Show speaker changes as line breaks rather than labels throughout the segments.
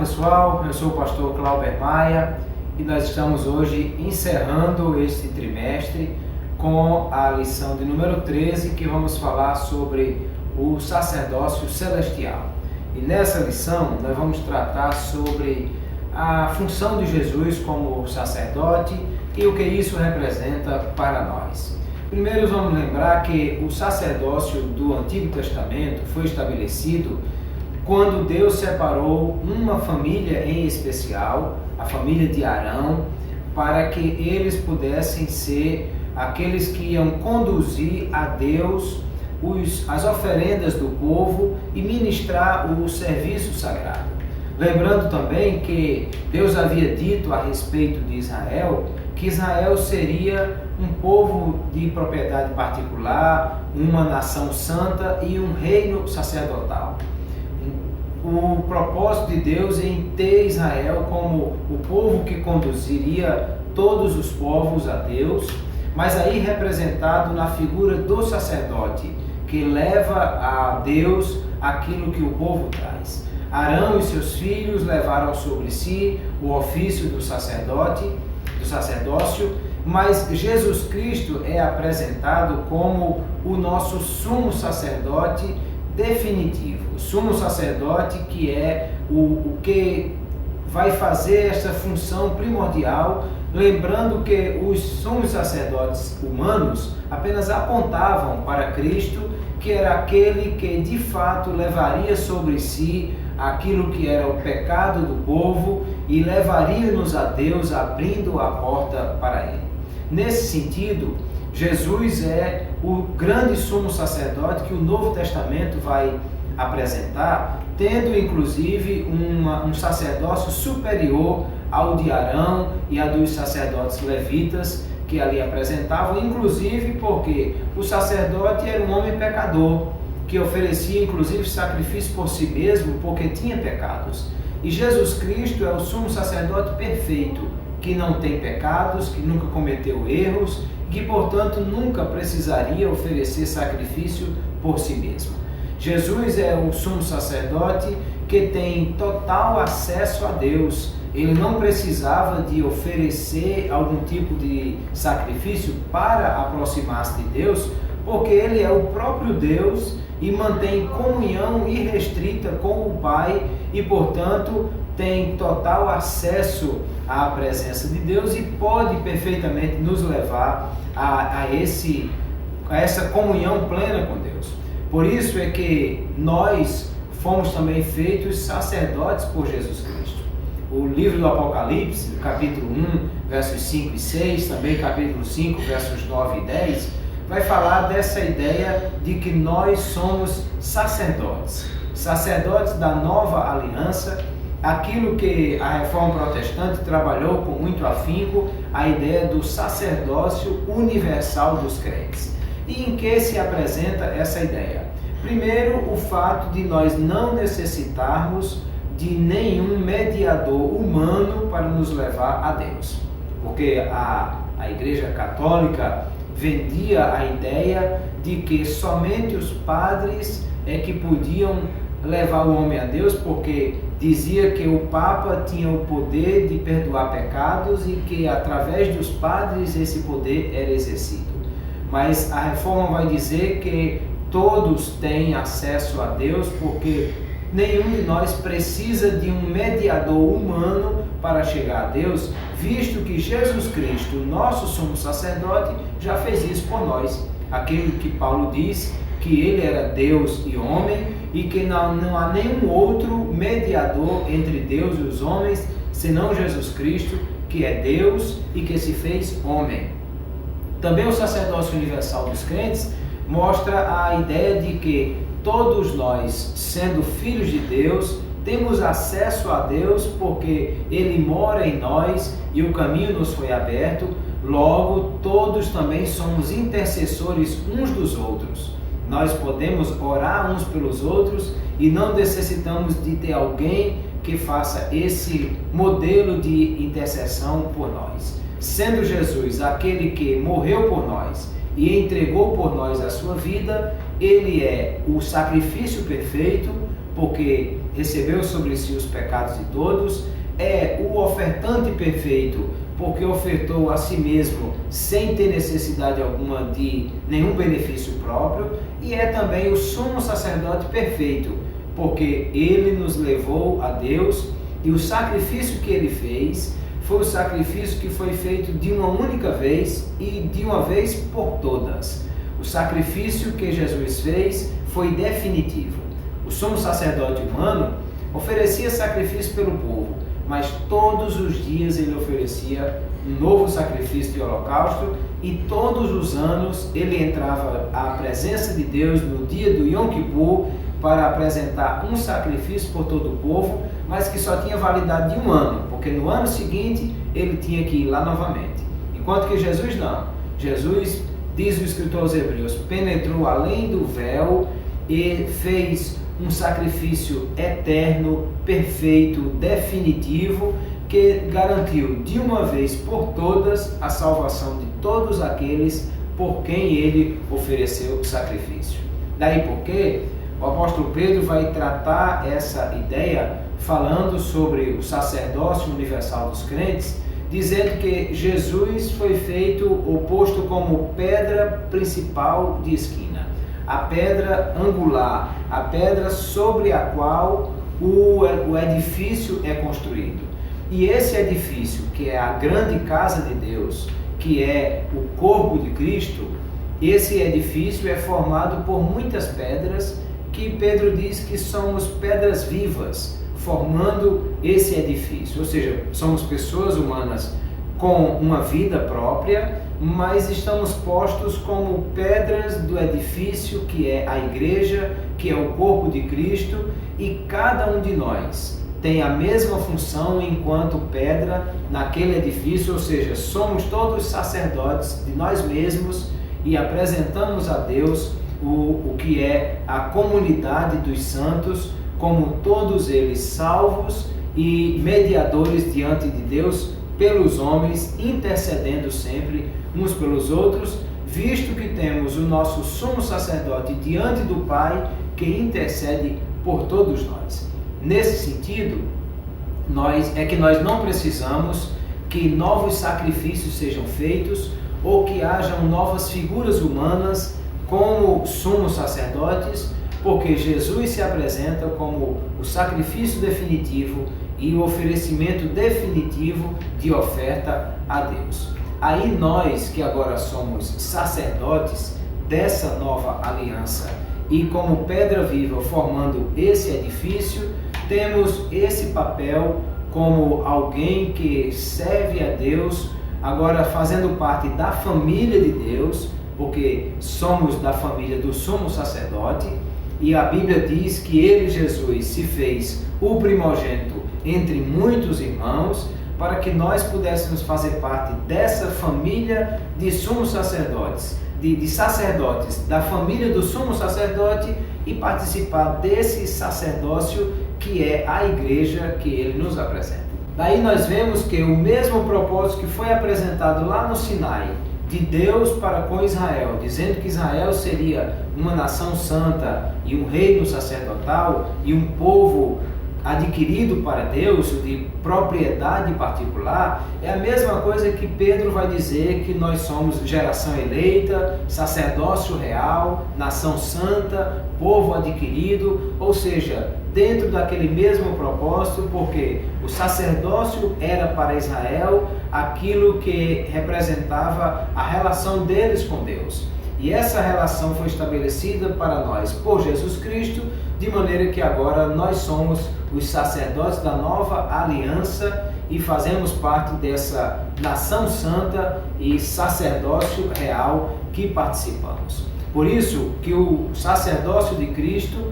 pessoal, eu sou o pastor Clauber Maia e nós estamos hoje encerrando este trimestre com a lição de número 13, que vamos falar sobre o sacerdócio celestial. E nessa lição nós vamos tratar sobre a função de Jesus como sacerdote e o que isso representa para nós. Primeiro vamos lembrar que o sacerdócio do Antigo Testamento foi estabelecido quando Deus separou uma família em especial, a família de Arão, para que eles pudessem ser aqueles que iam conduzir a Deus as oferendas do povo e ministrar o serviço sagrado. Lembrando também que Deus havia dito a respeito de Israel que Israel seria um povo de propriedade particular, uma nação santa e um reino sacerdotal. O propósito de Deus em ter Israel como o povo que conduziria todos os povos a Deus, mas aí representado na figura do sacerdote, que leva a Deus aquilo que o povo traz. Arão e seus filhos levaram sobre si o ofício do sacerdócio, mas Jesus Cristo é apresentado como o nosso sumo sacerdote definitivo, o sumo sacerdote que é o que vai fazer essa função primordial, lembrando que os sumos sacerdotes humanos apenas apontavam para Cristo, que era aquele que de fato levaria sobre si aquilo que era o pecado do povo e levaria-nos a Deus, abrindo a porta para Ele. Nesse sentido, Jesus é o grande sumo sacerdote que o Novo Testamento vai apresentar, tendo inclusive um sacerdócio superior ao de Arão e a dos sacerdotes levitas que ali apresentavam, inclusive porque o sacerdote era um homem pecador, que oferecia inclusive sacrifício por si mesmo porque tinha pecados. E Jesus Cristo é o sumo sacerdote perfeito, que não tem pecados, que nunca cometeu erros, que portanto nunca precisaria oferecer sacrifício por si mesmo. Jesus é o sumo sacerdote que tem total acesso a Deus. Ele não precisava de oferecer algum tipo de sacrifício para aproximar-se de Deus, porque ele é o próprio Deus e mantém comunhão irrestrita com o Pai e, portanto, tem total acesso à presença de Deus e pode perfeitamente nos levar a essa comunhão plena com Deus. Por isso é que nós fomos também feitos sacerdotes por Jesus Cristo. O livro do Apocalipse, capítulo 1, versos 5 e 6, também capítulo 5, versos 9 e 10, vai falar dessa ideia de que nós somos sacerdotes, sacerdotes da nova aliança, aquilo que a Reforma Protestante trabalhou com muito afinco, a ideia do sacerdócio universal dos crentes. E em que se apresenta essa ideia? Primeiro, o fato de nós não necessitarmos de nenhum mediador humano para nos levar a Deus. Porque a Igreja Católica vendia a ideia de que somente os padres é que podiam levar o homem a Deus, porque dizia que o Papa tinha o poder de perdoar pecados e que através dos padres esse poder era exercido. Mas a Reforma vai dizer que todos têm acesso a Deus, porque nenhum de nós precisa de um mediador humano para chegar a Deus, visto que Jesus Cristo, nosso sumo sacerdote, já fez isso por nós. Aquilo que Paulo diz, que ele era Deus e homem, e que não há nenhum outro mediador entre Deus e os homens, senão Jesus Cristo, que é Deus e que se fez homem. Também o sacerdócio universal dos crentes mostra a ideia de que todos nós, sendo filhos de Deus, temos acesso a Deus porque Ele mora em nós e o caminho nos foi aberto. Logo, todos também somos intercessores uns dos outros. Nós podemos orar uns pelos outros e não necessitamos de ter alguém que faça esse modelo de intercessão por nós. Sendo Jesus aquele que morreu por nós e entregou por nós a sua vida. Ele é o sacrifício perfeito, porque recebeu sobre si os pecados de todos. É o ofertante perfeito, porque ofertou a si mesmo sem ter necessidade alguma de nenhum benefício próprio. E é também o sumo sacerdote perfeito, porque ele nos levou a Deus, e o sacrifício que ele fez foi o sacrifício que foi feito de uma única vez e de uma vez por todas. O sacrifício que Jesus fez foi definitivo. O sumo sacerdote humano oferecia sacrifício pelo povo, mas todos os dias ele oferecia um novo sacrifício de holocausto, e todos os anos ele entrava à presença de Deus no dia do Yom Kippur para apresentar um sacrifício por todo o povo, mas que só tinha validade de um ano, porque no ano seguinte ele tinha que ir lá novamente. Enquanto que Jesus não. Jesus, diz o escritor aos Hebreus, penetrou além do véu e fez um sacrifício eterno, perfeito, definitivo, que garantiu de uma vez por todas a salvação de todos aqueles por quem ele ofereceu o sacrifício. Daí porque o apóstolo Pedro vai tratar essa ideia falando sobre o sacerdócio universal dos crentes, dizendo que Jesus foi feito ou posto como pedra principal de esquina, a pedra angular, a pedra sobre a qual o edifício é construído. E esse edifício, que é a grande casa de Deus, que é o corpo de Cristo, esse edifício é formado por muitas pedras, que Pedro diz que somos pedras vivas, formando esse edifício. Ou seja, somos pessoas humanas com uma vida própria, mas estamos postos como pedras do edifício que é a igreja, que é o corpo de Cristo, e cada um de nós tem a mesma função enquanto pedra naquele edifício, ou seja, somos todos sacerdotes de nós mesmos e apresentamos a Deus o que é a comunidade dos santos, como todos eles salvos e mediadores diante de Deus pelos homens, intercedendo sempre uns pelos outros, visto que temos o nosso sumo sacerdote diante do Pai, que intercede por todos nós. Nesse sentido, nós não precisamos que novos sacrifícios sejam feitos ou que hajam novas figuras humanas como sumos sacerdotes, porque Jesus se apresenta como o sacrifício definitivo e o oferecimento definitivo de oferta a Deus. Aí nós, que agora somos sacerdotes dessa nova aliança e como pedra viva formando esse edifício, temos esse papel como alguém que serve a Deus, agora fazendo parte da família de Deus, porque somos da família do sumo sacerdote, e a Bíblia diz que ele, Jesus, se fez o primogênito entre muitos irmãos, para que nós pudéssemos fazer parte dessa família de sumos sacerdotes, de sacerdotes da família do sumo sacerdote e participar desse sacerdócio que é a igreja que ele nos apresenta. Daí nós vemos que o mesmo propósito que foi apresentado lá no Sinai, de Deus para com Israel, dizendo que Israel seria uma nação santa e um reino sacerdotal e um povo adquirido para Deus, de propriedade particular, é a mesma coisa que Pedro vai dizer que nós somos geração eleita, sacerdócio real, nação santa, povo adquirido, ou seja, dentro daquele mesmo propósito, porque o sacerdócio era para Israel aquilo que representava a relação deles com Deus. E essa relação foi estabelecida para nós por Jesus Cristo, de maneira que agora nós somos os sacerdotes da nova aliança e fazemos parte dessa nação santa e sacerdócio real que participamos. Por isso que o sacerdócio de Cristo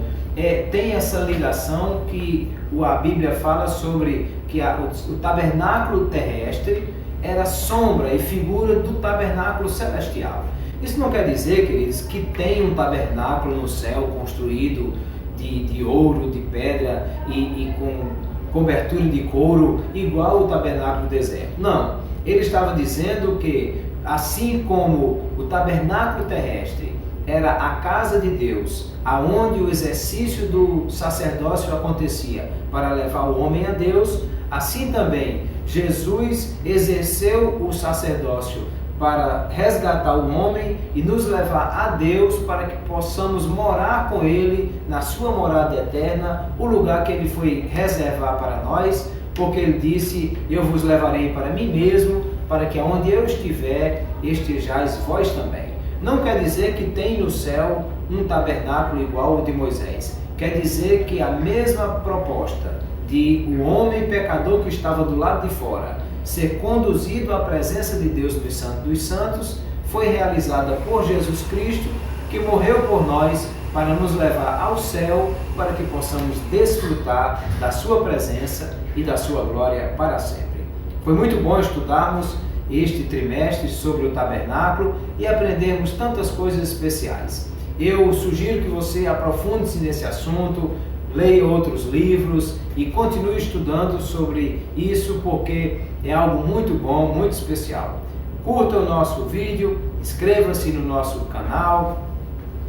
tem essa ligação que a Bíblia fala sobre que o tabernáculo terrestre era sombra e figura do tabernáculo celestial. Isso não quer dizer, queridos, que tem um tabernáculo no céu construído de ouro, de pedra e com cobertura de couro igual o tabernáculo do deserto. Não, ele estava dizendo que assim como o tabernáculo terrestre era a casa de Deus, aonde o exercício do sacerdócio acontecia para levar o homem a Deus, assim também Jesus exerceu o sacerdócio para resgatar o homem e nos levar a Deus para que possamos morar com Ele na sua morada eterna, o lugar que Ele foi reservar para nós, porque Ele disse: eu vos levarei para mim mesmo, para que aonde eu estiver, estejais vós também. Não quer dizer que tem no céu um tabernáculo igual ao de Moisés. Quer dizer que a mesma proposta de o homem pecador que estava do lado de fora ser conduzido à presença de Deus no Santo dos Santos foi realizada por Jesus Cristo, que morreu por nós para nos levar ao céu, para que possamos desfrutar da sua presença e da sua glória para sempre. Foi muito bom estudarmos este trimestre sobre o tabernáculo e aprendermos tantas coisas especiais. Eu sugiro que você aprofunde-se nesse assunto, leia outros livros e continue estudando sobre isso, porque é algo muito bom, muito especial. Curta o nosso vídeo, inscreva-se no nosso canal,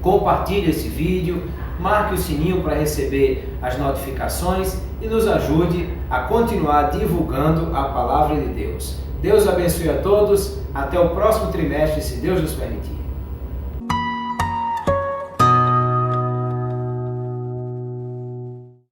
compartilhe esse vídeo, marque o sininho para receber as notificações e nos ajude a continuar divulgando a palavra de Deus. Deus abençoe a todos, até o próximo trimestre, se Deus nos permitir.